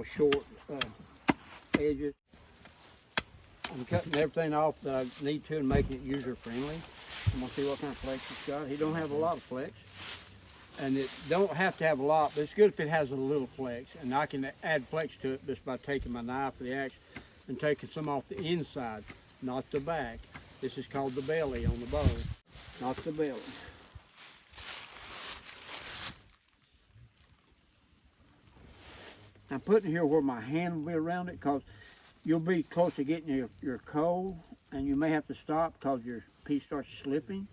real short edges. I'm cutting everything off that I need to and making it user friendly. I'm gonna see what kind of flex it's got. He don't have a lot of flex, and it don't have to have a lot, but it's good if it has a little flex, and I can add flex to it just by taking my knife or the axe and taking some off the inside, not the back. This is called the belly on the bow, not the belly. I'm putting here where my hand will be around it, because you'll be close to getting your coal, and you may have to stop because your piece starts slipping.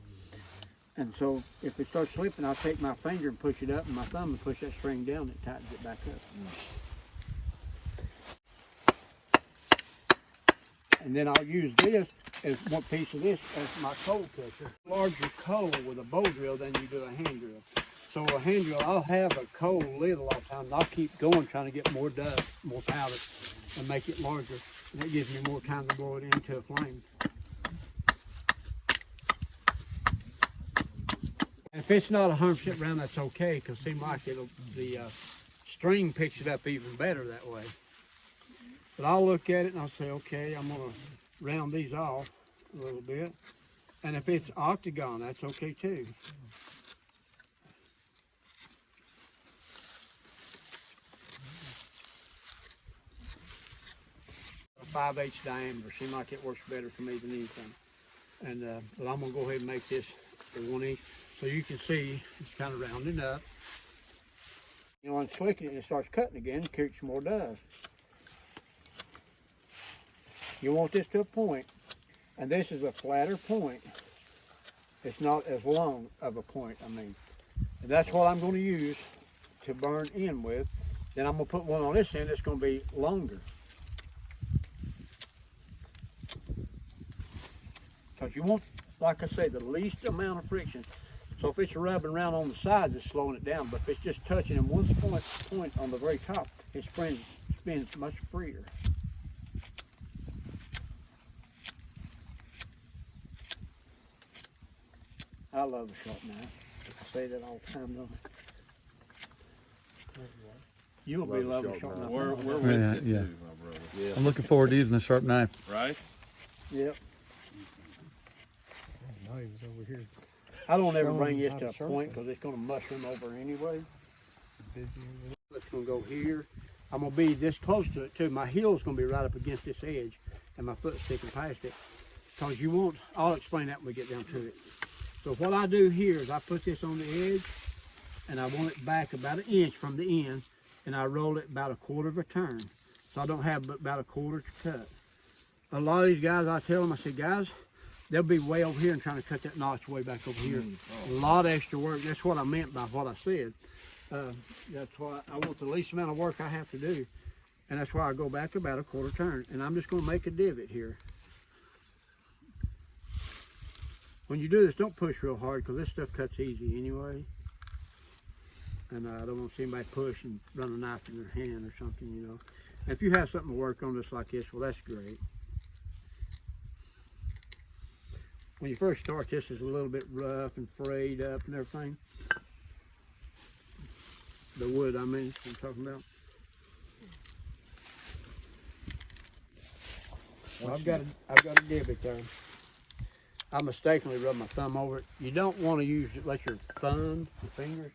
And so if it starts slipping, I'll take my finger and push it up, and my thumb and push that string down, and it tightens it back up. And then I'll use this as one piece of this as my coal catcher. Larger coal with a bow drill than you do a hand drill. So a hand drill, I'll have a coal lid a lot of times, and I'll keep going trying to get more dust, more powder, and make it larger. And that gives me more time to blow it into a flame. If it's not 100% round, that's okay, because it seems like the string picks it up even better that way. But I'll look at it and I'll say, okay, I'm going to round these off a little bit. And if it's octagon, that's okay too. A 5/8 diameter seems like it works better for me than anything. And but I'm going to go ahead and make this a 1 inch. So you can see it's kind of rounding up. You know, when it's slicking it, it starts cutting again, kicks more dust. You want this to a point, and this is a flatter point. It's not as long of a point, I mean. And that's what I'm going to use to burn in with. Then I'm going to put one on this end that's going to be longer. Because you want, like I say, the least amount of friction. So if it's rubbing around on the sides, it's slowing it down. But if it's just touching in one point on the very top, it spins much freer. I love a sharp knife. I say that all the time, don't I? You'll be loving a sharp knife. We're with it too, my brother. Yeah. I'm looking forward to using a sharp knife. Right? Yep. Oh, no, he was over here. I don't ever bring this to a point because it's going to mushroom over anyway. It's going to go here. I'm going to be this close to it too. My heel's going to be right up against this edge and my foot's sticking past it. Because you want, I'll explain that when we get down to it. So what I do here is I put this on the edge and I want it back about 1 inch from the end, and I roll it about 1/4 of a turn. So I don't have but about 1/4 to cut. A lot of these guys, I tell them, I say, guys, they'll be way over here and trying to cut that notch way back over here. A lot of extra work. That's what I meant by what I said. That's why I want the least amount of work I have to do. And that's why I go back about 1/4 turn. And I'm just going to make a divot here. When you do this, don't push real hard because this stuff cuts easy anyway. And I don't want to see anybody push and run a knife in their hand or something, you know. And if you have something to work on just like this, well, that's great. When you first start, this is a little bit rough and frayed up and everything. The wood, I mean, that's what I'm talking about. Well, I've got a divot there. I mistakenly rubbed my thumb over it. You don't want to let your thumb, your fingers,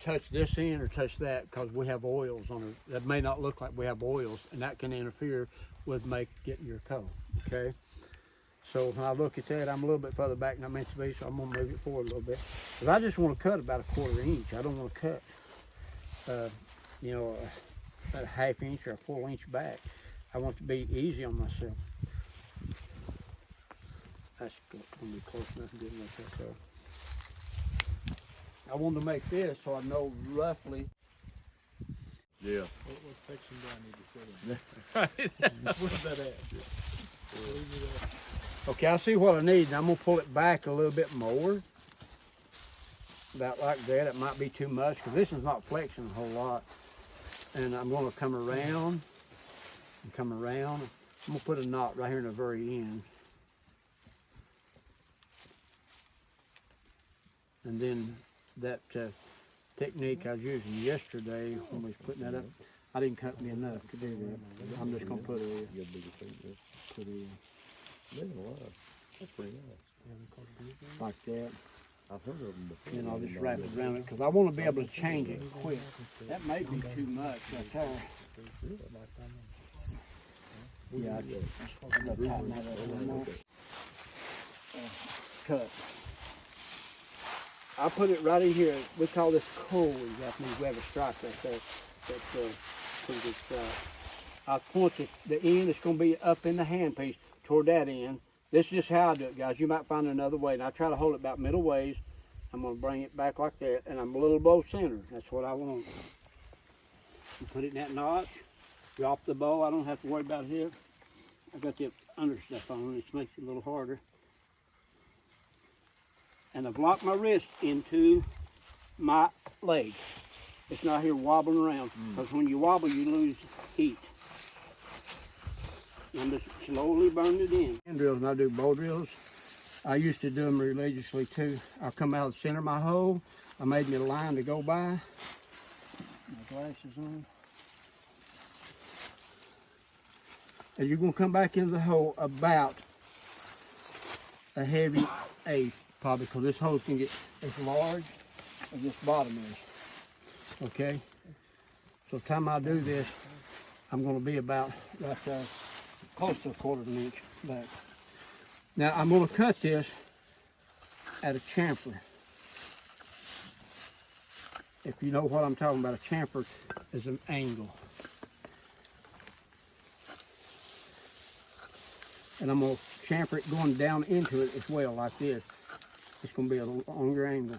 touch this end or touch that, because we have oils on it. That may not look like we have oils, and that can interfere with getting your coal, okay? So when I look at that, I'm a little bit further back than I meant to be, so I'm going to move it forward a little bit. But I just want to cut about 1/4 inch. I don't want to cut, you know, a 1/2 inch or a 1 inch back. I want to be easy on myself. That's going to be close enough and good enough that so. I wanted to make this so I know roughly. Yeah. What section do I need to sit in? Where's that at? Okay, I see what I need. I'm going to pull it back a little bit more. About like that. It might be too much because this is not flexing a whole lot. And I'm going to come around and come around. I'm going to put a knot right here in the very end. And then that technique I was using yesterday when we was putting that up, I didn't cut me enough to do that. I'm just gonna put it in. That's pretty nice. Like that. I've heard of them before. Then I'll just wrap it around it because I want to be able to change it quick. That may be too much right there. Yeah, I'm gonna tighten that up a little more. Cut. I put it right in here. We call this coal. That means we have a stripe right there. That's pretty good stripe. I point the end. It's going to be up in the handpiece toward that end. This is just how I do it, guys. You might find another way. And I try to hold it about middle ways. I'm going to bring it back like that, and I'm a little below center. That's what I want. You put it in that notch. Drop the bow. I don't have to worry about it here. I got the under stuff on, which makes it a little harder. And I've locked my wrist into my leg. It's not here wobbling around, because when you wobble, you lose heat. I'm just slowly burning it in. Hand drills, and I do bow drills. I used to do them religiously too. I'll come out of the center of my hole. I made me a line to go by. My glasses on. And you're going to come back into the hole about a heavy eighth, probably, because this hole can get as large as this bottom is. Okay? So the time I do this, I'm going to be about right there, close to a quarter of an inch back. Now I'm going to cut this at a chamfer. If you know what I'm talking about, a chamfer is an angle. And I'm going to chamfer it going down into it as well, like this. It's going to be a longer angle.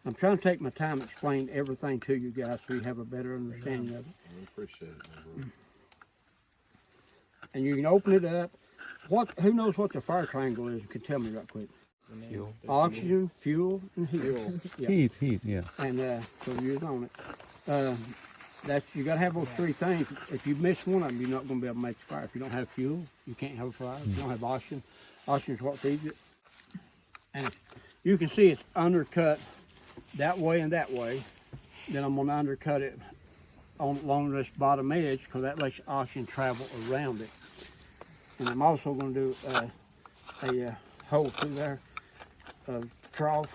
I'm trying to take my time to explain everything to you guys so you have a better understanding of it. I appreciate it, my brother. And you can open it up. Who knows what the fire triangle is? You can tell me right quick. Fuel. Oxygen, fuel, and heat. Yeah. Heat, yeah. And so you're on it. You got to have those three things. If you miss one of them, you're not going to be able to make the fire. If you don't have fuel, you can't have a fire. If you don't have oxygen, oxygen is what feeds it. And you can see it's undercut that way and that way. Then I'm going to undercut it along this bottom edge because that lets oxygen travel around it. And I'm also going to do a hole through there, a trough,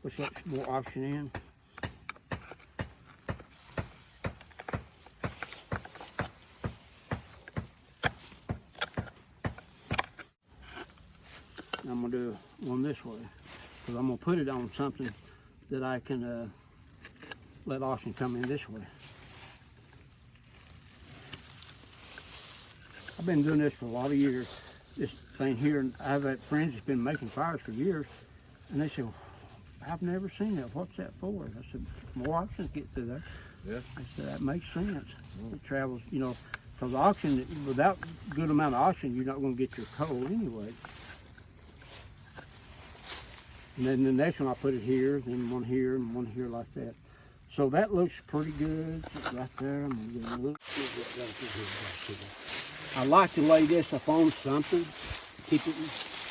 which lets more oxygen in. And I'm going to do one this way because I'm going to put it on something that I can let oxygen come in this way. I've been doing this for a lot of years. This thing here, and I've had friends that's been making fires for years, and they say, well, I've never seen that. What's that for? I said, more oxygen get through there. Yeah. I said, that makes sense. It travels, you know, because oxygen, without a good amount of oxygen, you're not going to get your coal anyway. And then the next one, I put it here, then one here, and one here like that. So that looks pretty good right there. I'm going to get a little. I like to lay this up on something, keep it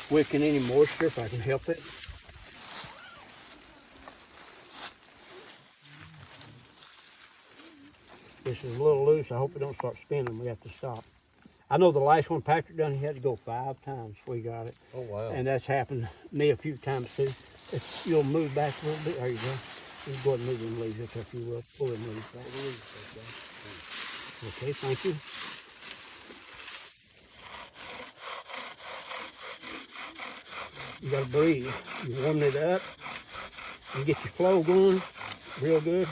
wicking any moisture if I can help it. This is a little loose. I hope it don't start spinning. We have to stop. I know the last one Patrick done, he had to go 5 times before he got it. Oh, wow. And that's happened to me a few times too. If you'll move back a little bit, there you go. Just go ahead and move them leaves up if you will. Pull them leaves back. Okay, thank you. You gotta breathe. You warm it up. You get your flow going real good.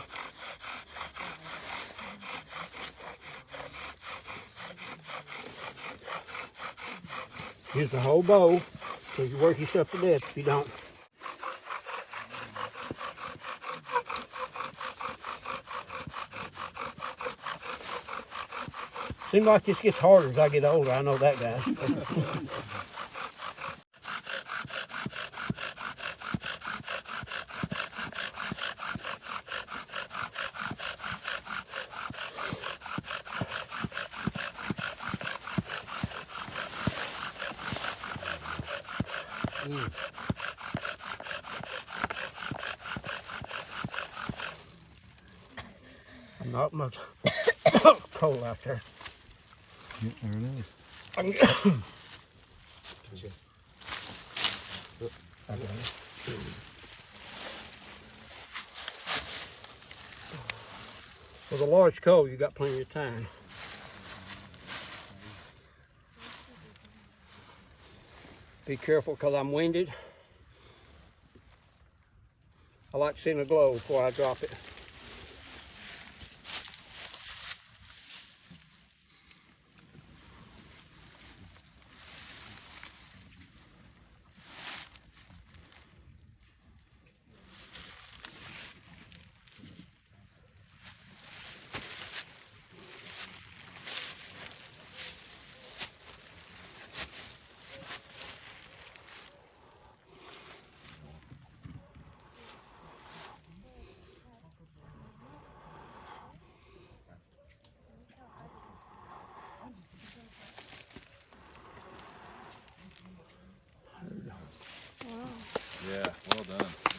Use the whole bow so you work yourself to death if you don't. Seems like this gets harder as I get older. I know that, guys. Not much coal out there. Yeah, there it is. I can- I got it. With a large coal, you got plenty of time. Be careful because I'm winded. I like seeing a glow before I drop it. Yeah, well done.